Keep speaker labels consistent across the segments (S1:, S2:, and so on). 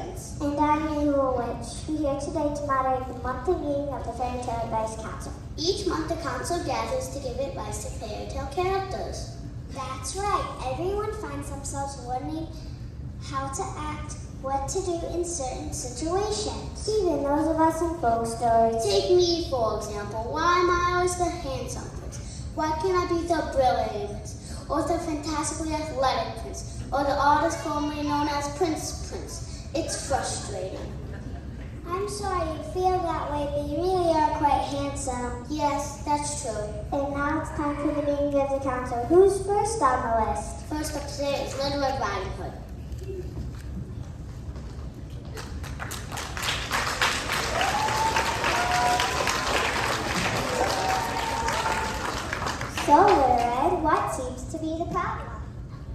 S1: Prince.
S2: And I'm Yahoo Witch. We're here today to moderate the monthly meeting of the Fairy Tale Advice Council.
S1: Each month the council gathers to give advice to fairy tale characters.
S2: That's right. Everyone finds themselves learning how to act, what to do in certain situations. Even those of us in folk stories.
S1: Take me, for example. Why am I always the handsome prince? Why can't I be the brilliant prince? Or the fantastically athletic prince? Or the artist formerly known as Prince? It's frustrating.
S2: I'm sorry you feel that way, but you really are quite handsome.
S1: Yes, that's true.
S2: And now it's time for the meeting of the council. Who's first on the list?
S1: First up today is Little Red Riding Hood.
S2: So, Little Red, what seems to be the problem?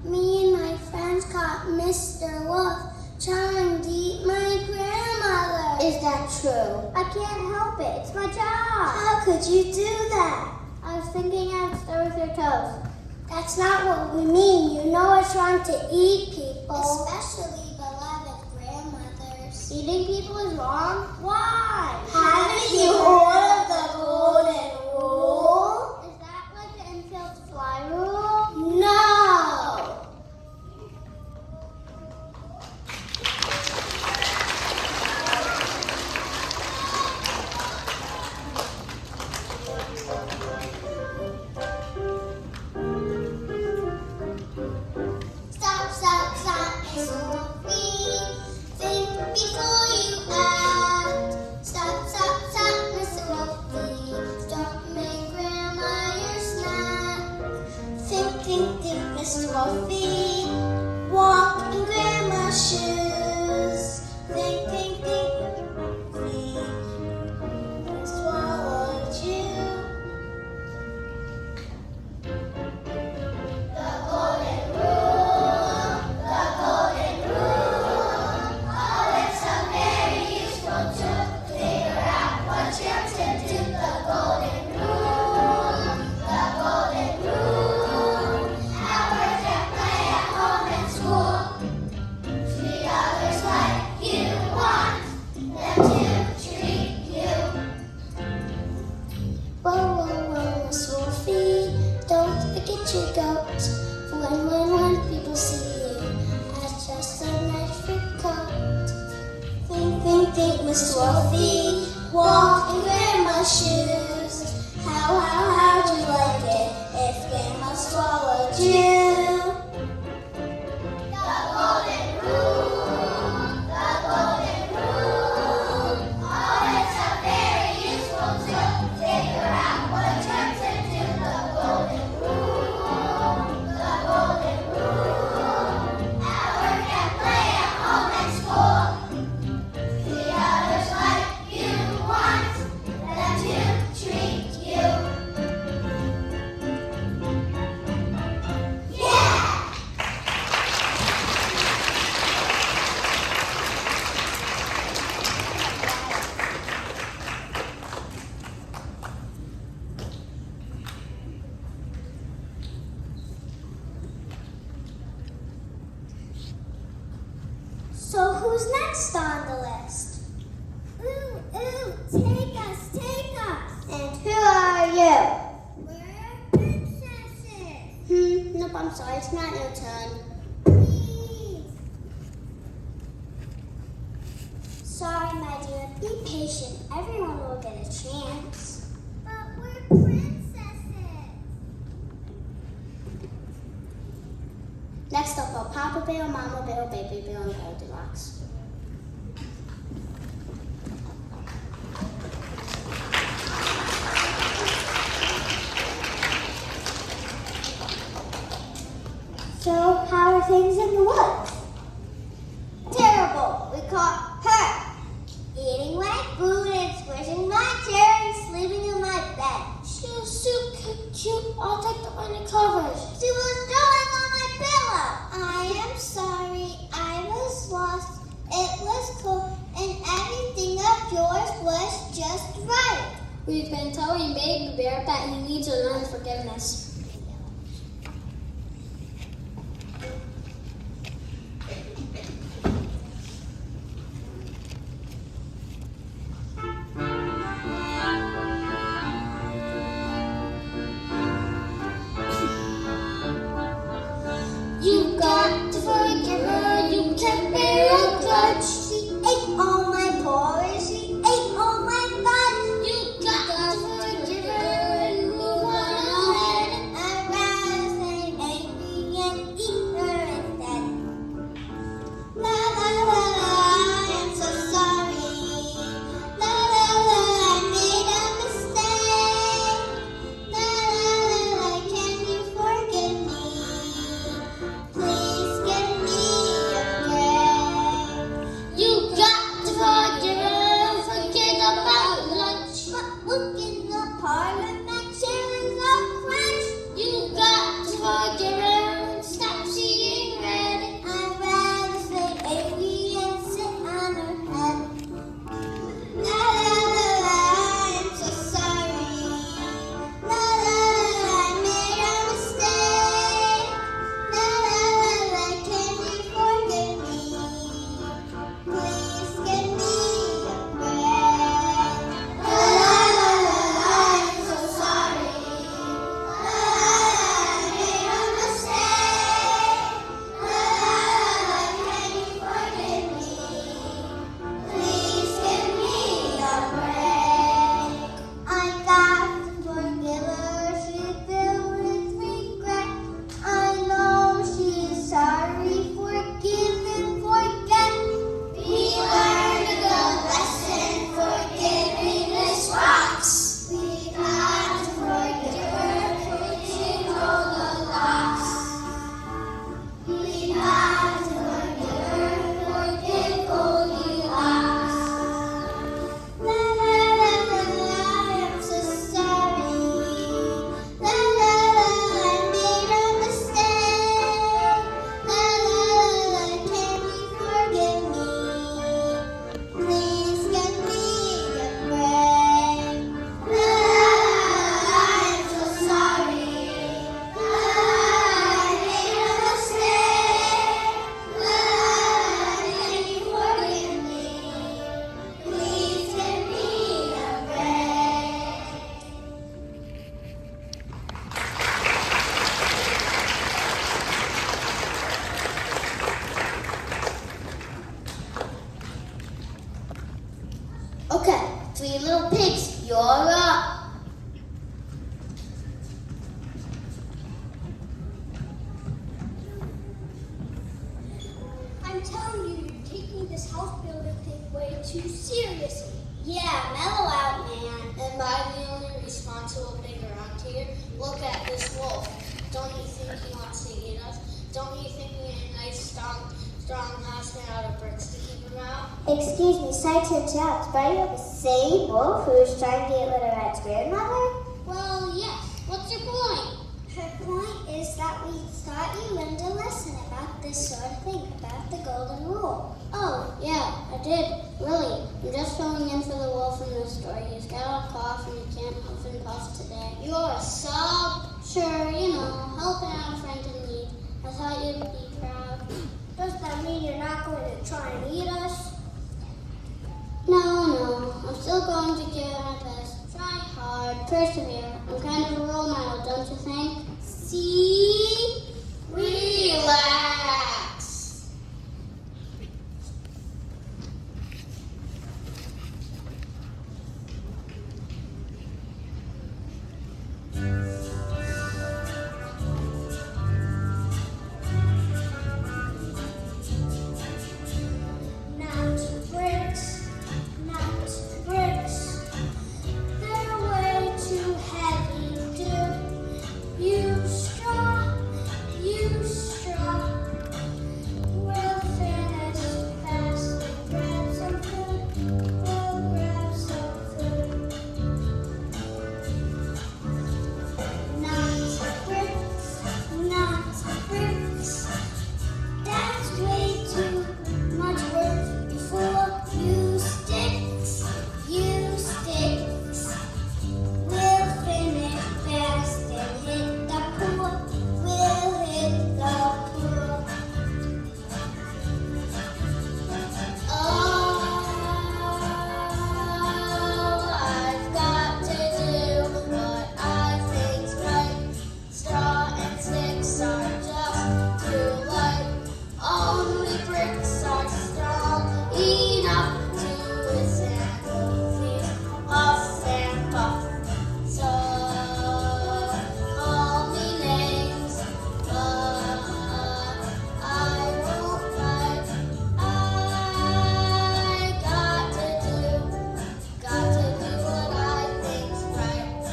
S1: Me and my friends caught Mr. Wolf trying to eat my grandmother. Is that true?
S2: I can't help it. It's my job.
S1: How could you do that?
S2: I was thinking I'd start with your toes.
S1: That's not what we mean. You know it's wrong to eat people.
S2: Especially beloved grandmothers.
S1: Eating people is wrong?
S2: Why?
S1: Haven't you heard of the golden rule?
S2: Is that like the Enfield fly rule?
S1: No! Stop, Miss Wolfie. Think before you act. Stop, Miss Wolfie. Don't make Grandma your snack. Think, Miss Wolfie. Walk in Grandma's shoes. Think, Wolfie. Swallowed you. Whoa, Miss Wolfie, don't forget your goat. When people see you as just a nice fur coat. Think, Miss Wolfie, walk in Grandma's shoes. How'd you like it if Grandma swallowed you?
S2: So who's next on the list? Take us.
S1: And who are you?
S2: We're princesses.
S1: Nope, I'm sorry, it's not your turn.
S2: Please. Sorry, my dear. Be patient. Everyone will get a chance. But we're princesses.
S1: Next up are Papa Bear, Mama Bear, Baby Bear, and Goldilocks.
S2: So, how are things in the woods?
S1: Terrible! We caught her!
S2: Eating my food and squishing my chair and sleeping in my bed.
S1: She was so cute. I'll take the undercovers.
S2: She was drawing on my pillow.
S1: I am sorry. I was lost.
S2: It was cool and everything of yours was just right.
S1: We've been telling Baby Bear that he needs to learn forgiveness. Three little pigs, you're up.
S2: I'm telling you, you're taking this house building thing way too seriously.
S1: Yeah, mellow out, man. And by the only responsible pig around here, look at this wolf. Don't you think he wants to eat us? Don't you think we need a nice, strong house made out of bricks to keep him out?
S2: Excuse me, sights and sounds, but are you the same wolf who's trying to get rid of Red's grandmother?
S1: Well, yes. What's your point?
S2: Her point is that we thought you learned a lesson about this sort of thing, about the golden rule.
S1: Oh, yeah, I did. Really. I'm just filling in for the wolf in this story. He's got a cough and he can't huff and puff today. You're a sub? Sure, helping out a friend in need. I thought you'd be proud.
S2: Does that mean you're not going to try and eat us?
S1: No. I'm still going to give it my best. Try hard. Persevere. I'm kind of a role model, don't you think? See? Relax.
S2: Not bricks, not bricks. They're way too heavy, dude. Use straw. We'll finish fast. Grab some food. We'll grab some food. Not bricks. That's way too much work before you sticks. We'll finish fast and hit the pool. We'll hit the pool.
S1: I've got to do what I think's right. Straw and sticks are just too light. Only bricks are strong enough to withstand these huffs and puffs. So call me names, but I won't fight. I got to do what I think's right.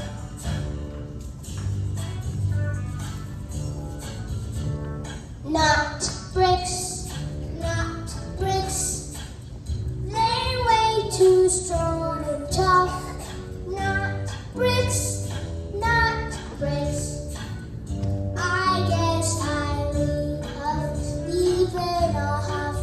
S2: Not bricks, not bricks. They're way too strong and tough. Not bricks, not bricks. I guess I leave it a huff.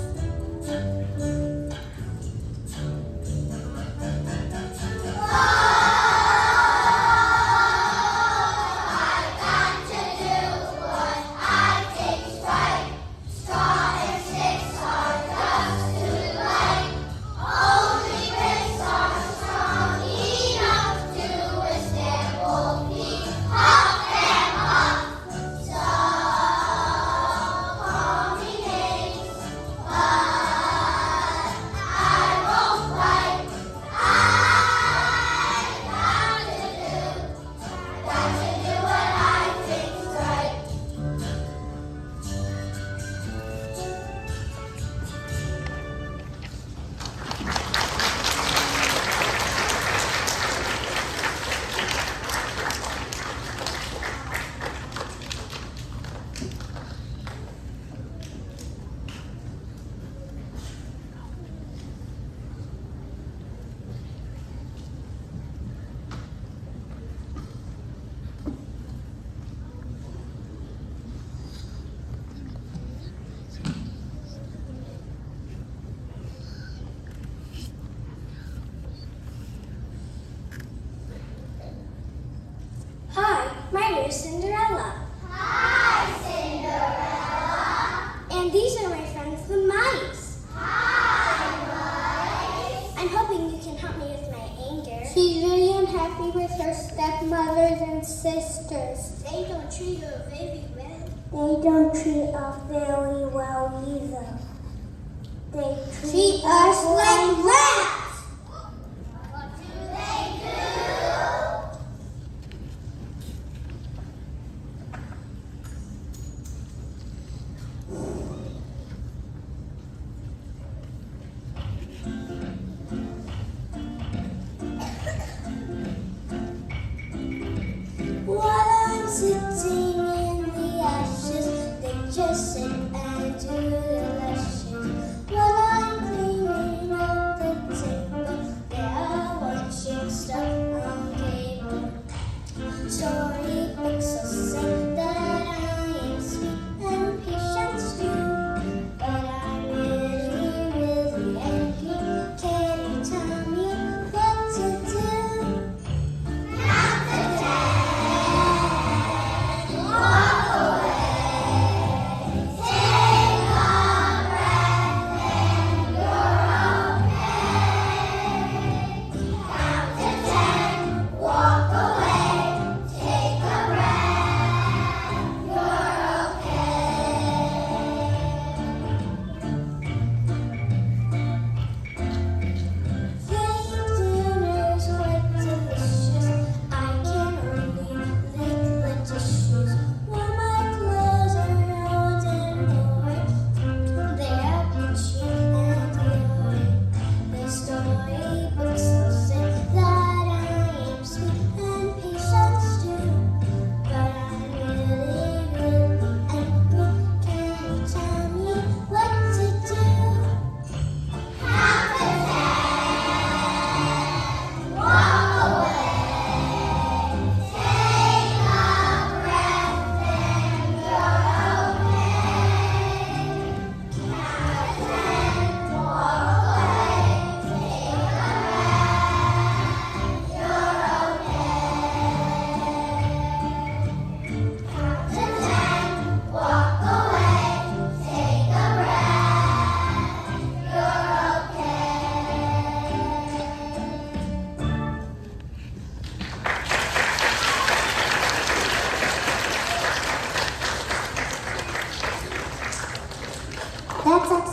S2: Hi, my name is Cinderella.
S1: Hi, Cinderella.
S2: And these are my friends, the mice.
S1: Hi,
S2: I'm hoping you can help me with my anger.
S1: She's really unhappy with her stepmothers and sisters.
S2: They don't treat her very well.
S1: They don't treat us very well either. They
S2: Treat us like rats.
S1: What do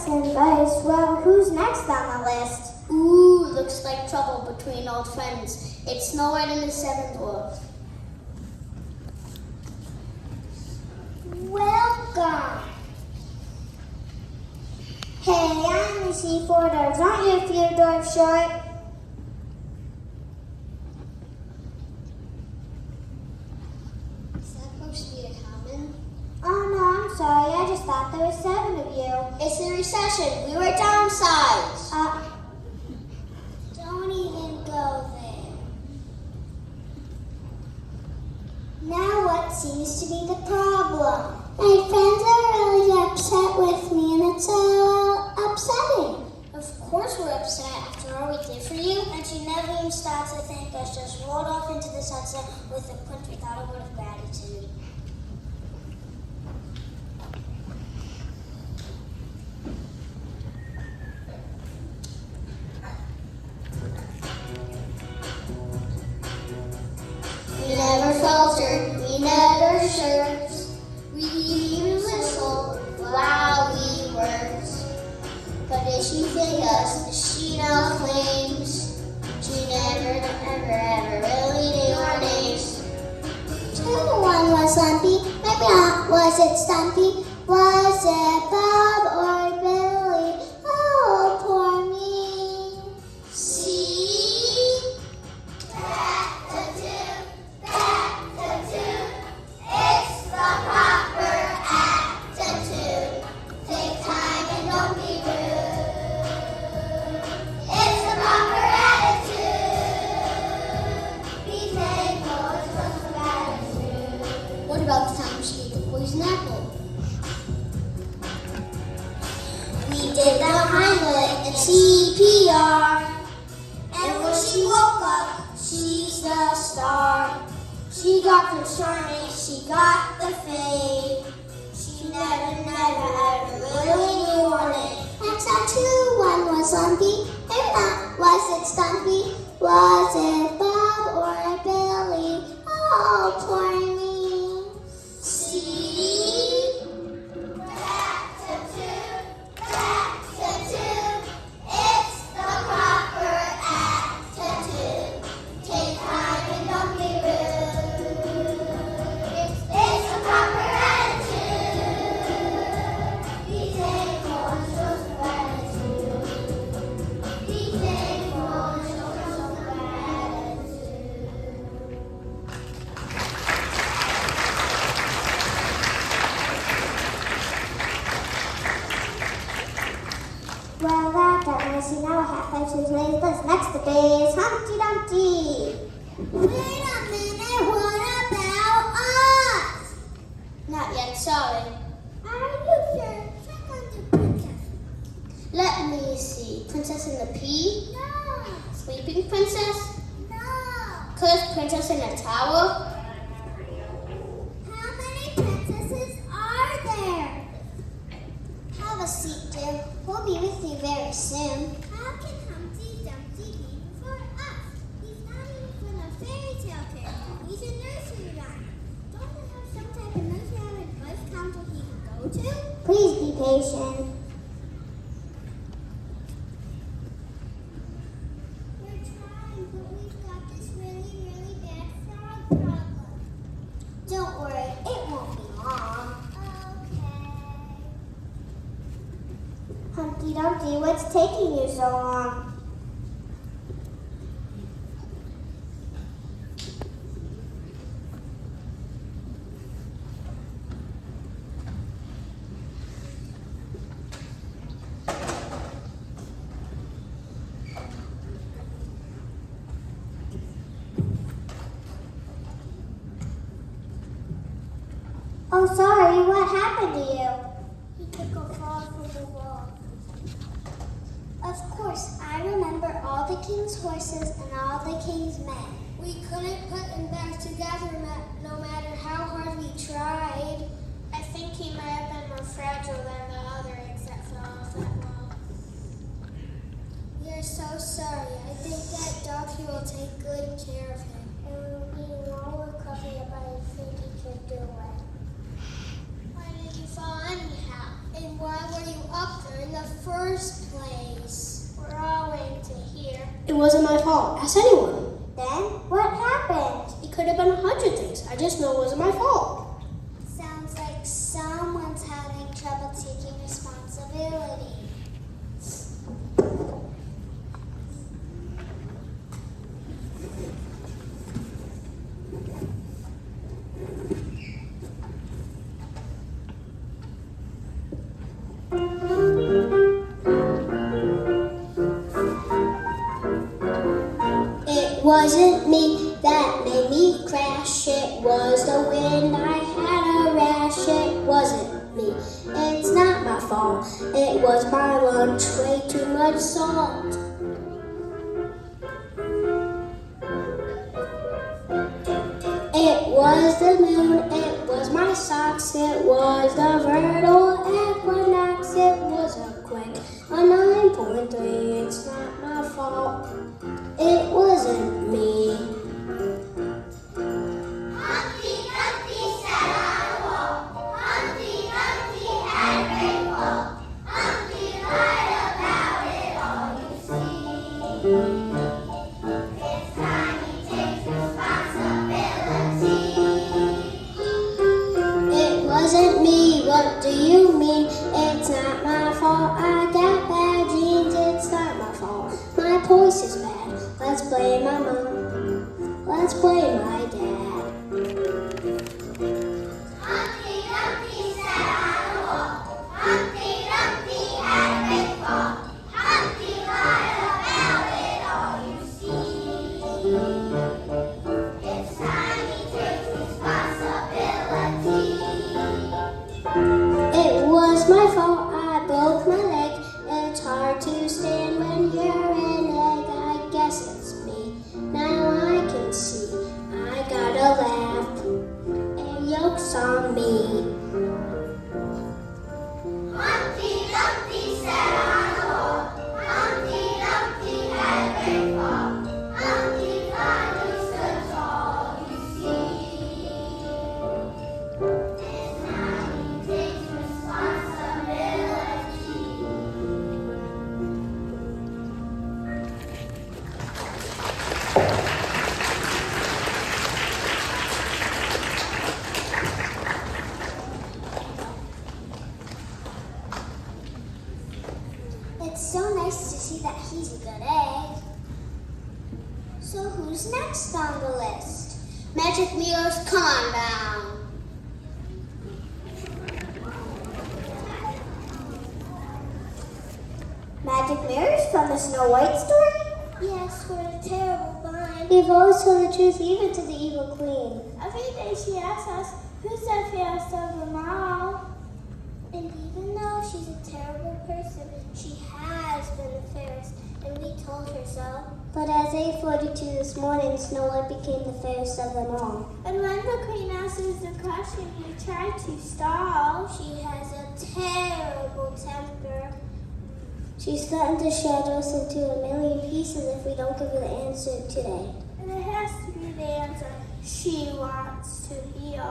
S2: advice. Well, who's next on the list?
S1: Ooh, looks like trouble between old friends. It's Snow White and the Seven Dwarfs.
S2: Welcome. Hey, I only see 4 dwarfs. Aren't you a few dwarfs short?
S1: Is that supposed to be a common?
S2: Oh no, I'm sorry. I just thought there were 7 of you.
S1: It's a recession. We were downsized.
S2: Don't even go there. Now what seems to be the problem?
S1: My friends are really upset with me, and it's a little upsetting.
S2: Of course we're upset after all we did for you. And she never even stopped to thank us, just rolled off into the sunset with a punch without a word of gratitude.
S1: We never faltered, we never shirked. We even whistled while we worked. But did she think us? She now claims she never, ever really knew our names.
S2: 2 to 1 was Lumpy. Maybe not. Was it Stumpy? Was it Bob or Billy? Oh, poor me.
S1: See? Back to two. It's the proper attitude. Take time and don't be rude. It's the proper attitude. Be thankful, it's just gratitude. What about the time she ate the poison apple? We did the Heimlich and CPR. And when she woke up, she's the star. She got the charming, she got the fame. She never, ever really knew her name.
S2: That's not 2 to 1 was Lumpy. Maybe not. Was it Stumpy? Was it Bob or Billy? Oh, poor me.
S1: See? Back to two. It's the proper attitude. Take time and don't be rude. It's the proper attitude. Be thankful and show some gratitude. Be thankful and show some gratitude.
S2: Well, that got messy. Now we're halfway through today's list. Next up is Humpty Dumpty.
S1: Wait a minute, what about us? Not yet, sorry.
S2: Are you sure? Check on the princess.
S1: Let me see. Princess in the Pea?
S2: No.
S1: Sleeping Princess?
S2: No.
S1: Cursed Princess in a Tower?
S2: How many princesses are there? Have a seat, dear. We'll be with you very soon. How can Humpty Dumpty be for us? He's not even a fairy tale character. He's a nursery rhyme. Don't we have some type of nursery advice council he can go to? Please be patient. We're trying, but we've got this really bad frog problem. Don't worry, it won't be long. Okay. Humpty Dumpty, what's taking you so long? Oh, sorry, what happened to you? He took a fall from the wall. Of course, I remember all the king's horses and all the king's men.
S1: We couldn't put them back together no matter how hard we tried. I think he might have been more fragile than the other eggs that fell off that wall. We are so sorry. I think that doctor will take good care of him.
S2: And we'll be in all recovery, but I think he can do it.
S1: Why did you fall anyhow? And why were you up there in the
S2: first place? We're all waiting to hear.
S1: It wasn't my fault. Ask anyone.
S2: Then, what happened?
S1: It could have been 100 things. I just know it wasn't my fault.
S2: Sounds like someone's having trouble taking responsibility.
S1: It wasn't me that made me crash. It was the wind. I had a rash. It wasn't me. It's not my fault. It was my lunch. Way too much salt. It was the moon. It was my socks. It was the vernal equinox. It was a quick a 9.3. It's not my fault. It wasn't me.
S2: Humpty Dumpty sat on a wall. Humpty Dumpty had a great fall. Humpty lied about it all, you see. It's time he takes responsibility.
S1: It wasn't me. What do you mean? It's not my fault. I got bad genes. It's not my fault. My voice is bad. Let's blame my mom. Let's blame my dad.
S2: Humpty Dumpty sat on a wall. Humpty Dumpty had a great fall. Humpty lied about it all, you see. It's time he takes responsibility.
S1: It was my fault. I broke my leg. It's hard to stand when you're an egg. I guess it's me. Now I can see. I gotta laugh. And yolk's on me.
S2: Humpty Dumpty sat on a wall. Humpty Dumpty had a great fall. Humpty finally stood tall, you see. And now he takes responsibility. It's so nice to see that he's a good egg. So who's next on the list?
S1: Magic mirrors, come on down.
S2: Magic mirrors from the Snow White story? Yes, for the terrible blind.
S1: We've always told the truth even to the evil queen.
S2: Every day she asks us, who's the fairest of them all? And even though she's a terrible person, she has been the fairest, and we told her so.
S1: But at 8:42 this morning, Snow White became the fairest of them all.
S2: And when the queen asks us the question, we try to stall. She has a terrible temper.
S1: She's threatened to shatter us into a million pieces if we don't give her the answer today.
S2: And it has to be the answer she wants to hear.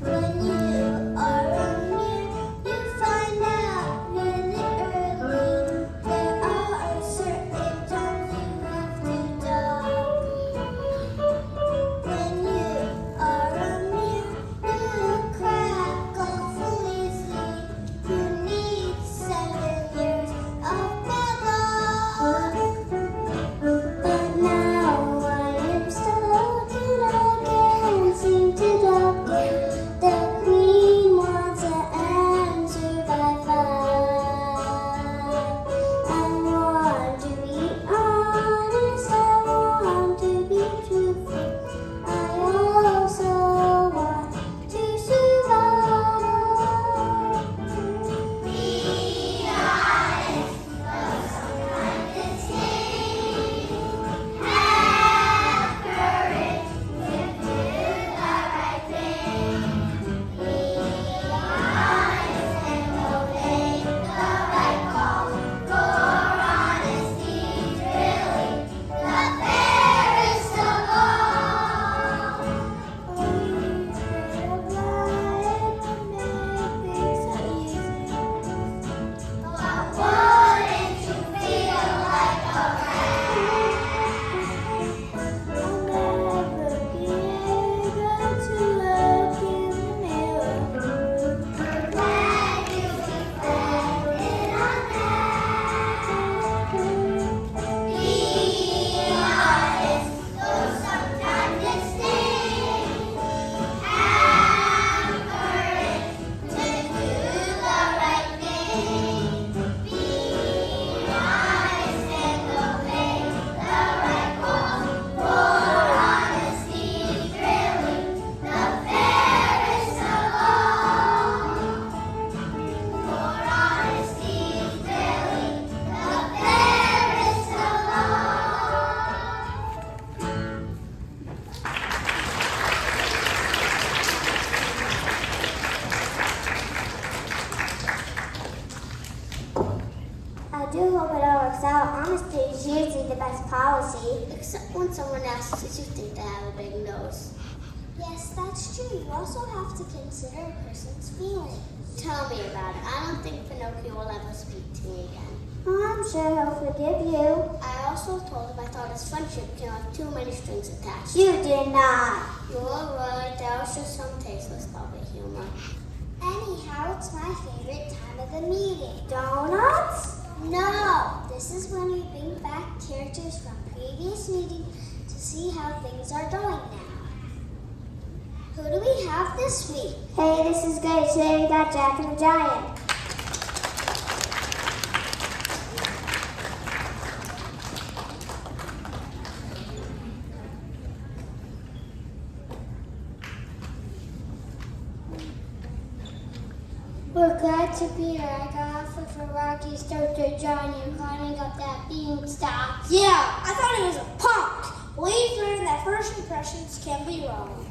S2: When you are on you, you find out really early. There are certain times you have to duck. When you are on you crack off easily. You need
S1: when someone asks, did you think they have a big nose?
S2: Yes, that's true. You also have to consider a person's feelings.
S1: Tell me about it. I don't think Pinocchio will ever speak to me again.
S2: I'm sure he'll forgive you.
S1: I also told him I thought his friendship came with too many strings attached.
S2: You did not.
S1: You're right. That was just some tasteless puppet humor.
S2: Anyhow, it's my favorite time of the meeting. Donuts? No. This is when we bring back characters from previous meetings to see how things are going now. Who do we have this week? Hey, this is good. Today we got Jack and the Giant.
S1: We're glad to be here. I got off with a Rocky Dr. Johnny and climbing up that beanstalk.
S3: Yeah, I thought he was a punk. We've learned that first impressions can be wrong.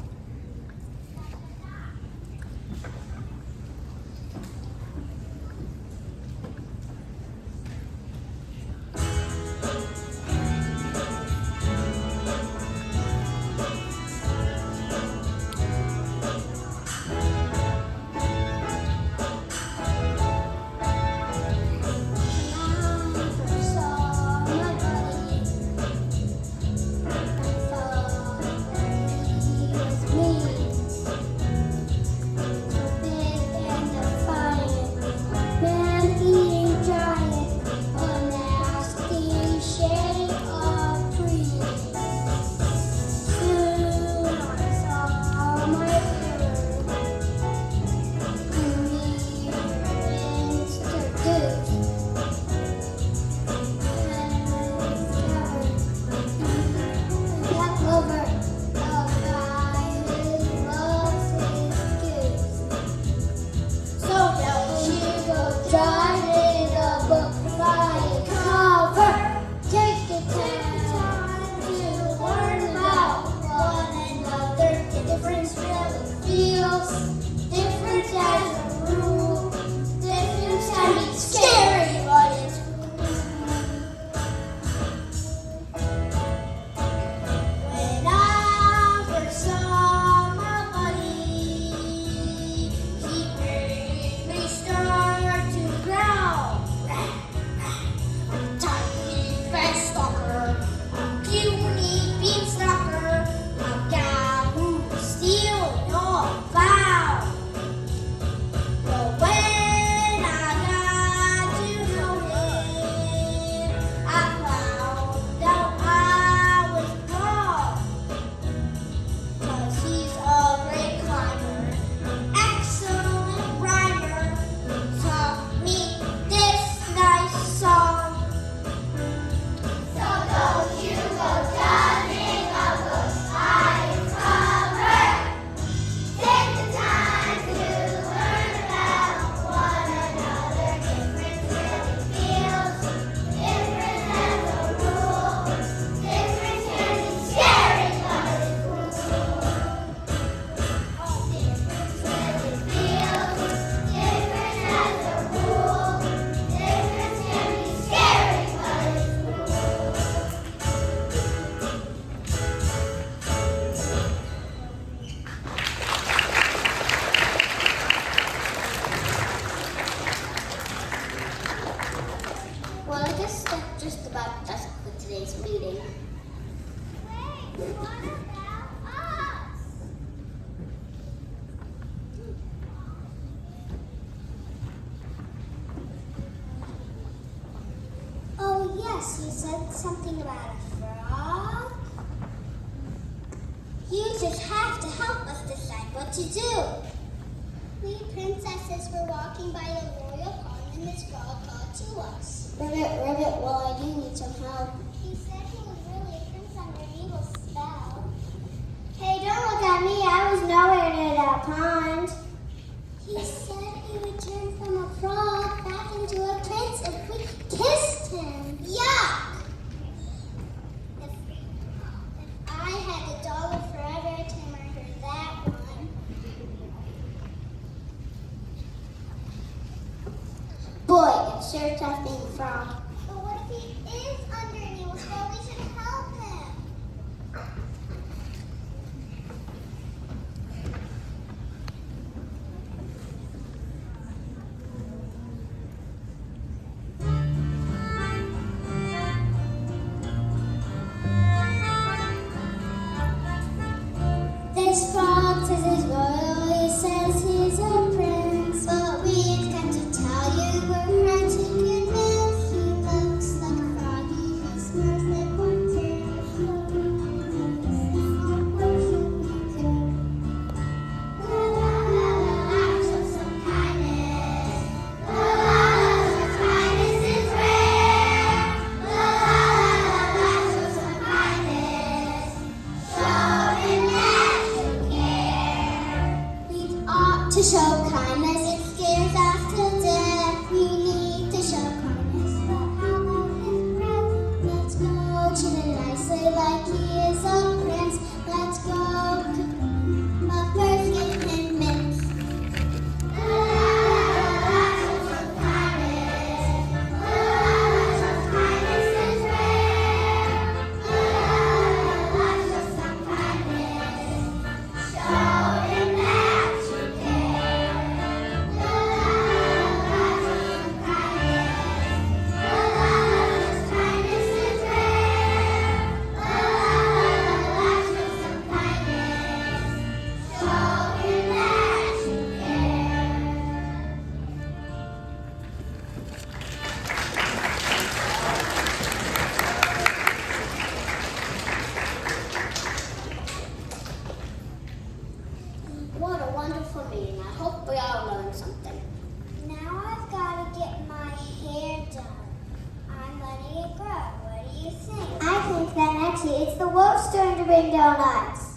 S1: Well, I guess that just about does it for today's meeting.
S2: Wait, what about us? Oh, yes, you said something about a frog. You just have to help us decide what to do. We princesses were walking by the royal pond and this frog called to us.
S1: Ribbit, well, I do need some help.
S2: He said he was really a prince under an evil spell. Hey, don't look at me. I was nowhere near that pond. He said he would turn from a frog back into a prince if we kissed him. Yuck! If I had $1 for every time I heard that one.
S1: Boy, it's sure tough being a frog.
S2: But what if he is under an evil spell? We should help him. to show kindness, it scares us to death. We need to show kindness, but how about his breath? Let's go treat him nicely like he is a prince. Let's go, but first give him mints. La la la la, show some kindness. La la la, show kindness is rare. La la la, show some kindness. Show him that you care. La la la, show some kindness. La la la, show kindness is rare. La la la, show some kindness. Show him that you care.
S1: What a wonderful meeting. I hope we all learned something.
S2: Now I've got to get my hair done. I'm letting it grow. What do you think? I think that actually it's the wolf's turn to bring donuts.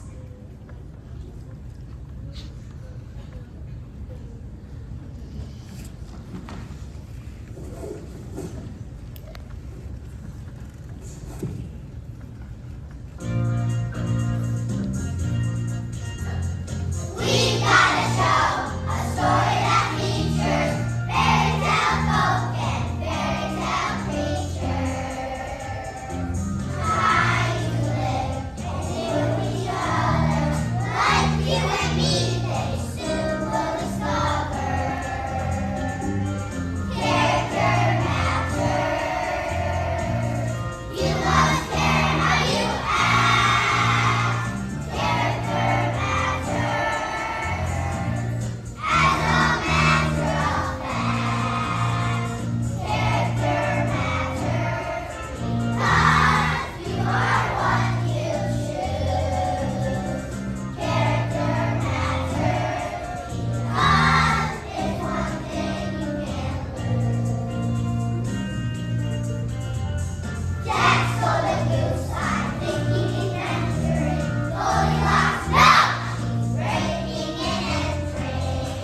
S2: We've got a show, a story that features fairy tale folk and fairy tale creatures. Trying to live and live with each other, like you and me, they soon will discover. Character matters. You must care how you act. Character matters. As a matter of fact, character matters because you are what you choose. Character matters because it's one thing you can't lose. Jack stole the goose, I think he's venturing. Goldilocks, no! She's breaking and entering.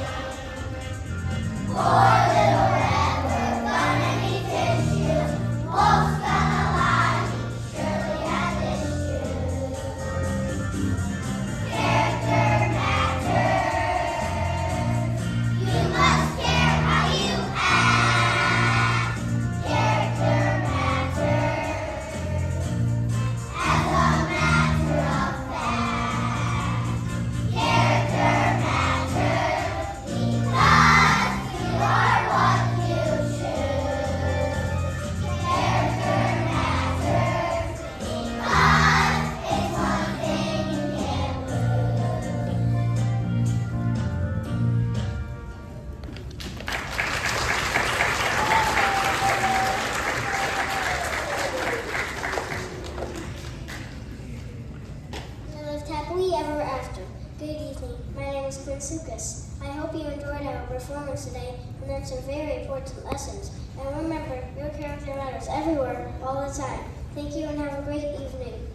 S2: Poor little red, we're gonna need tissues. Wolf's gonna lie, he surely has issues. Character matters. You must care how you act. Character matters. As a matter of fact, character matters because you are what you choose. Character matters because it's one thing you can't
S1: We lived happily ever after. Good evening. My name is Quinsucus. I hope you enjoyed our performance today and learned some very important lessons. And remember, your character matters everywhere, all the time. Thank you and have a great evening.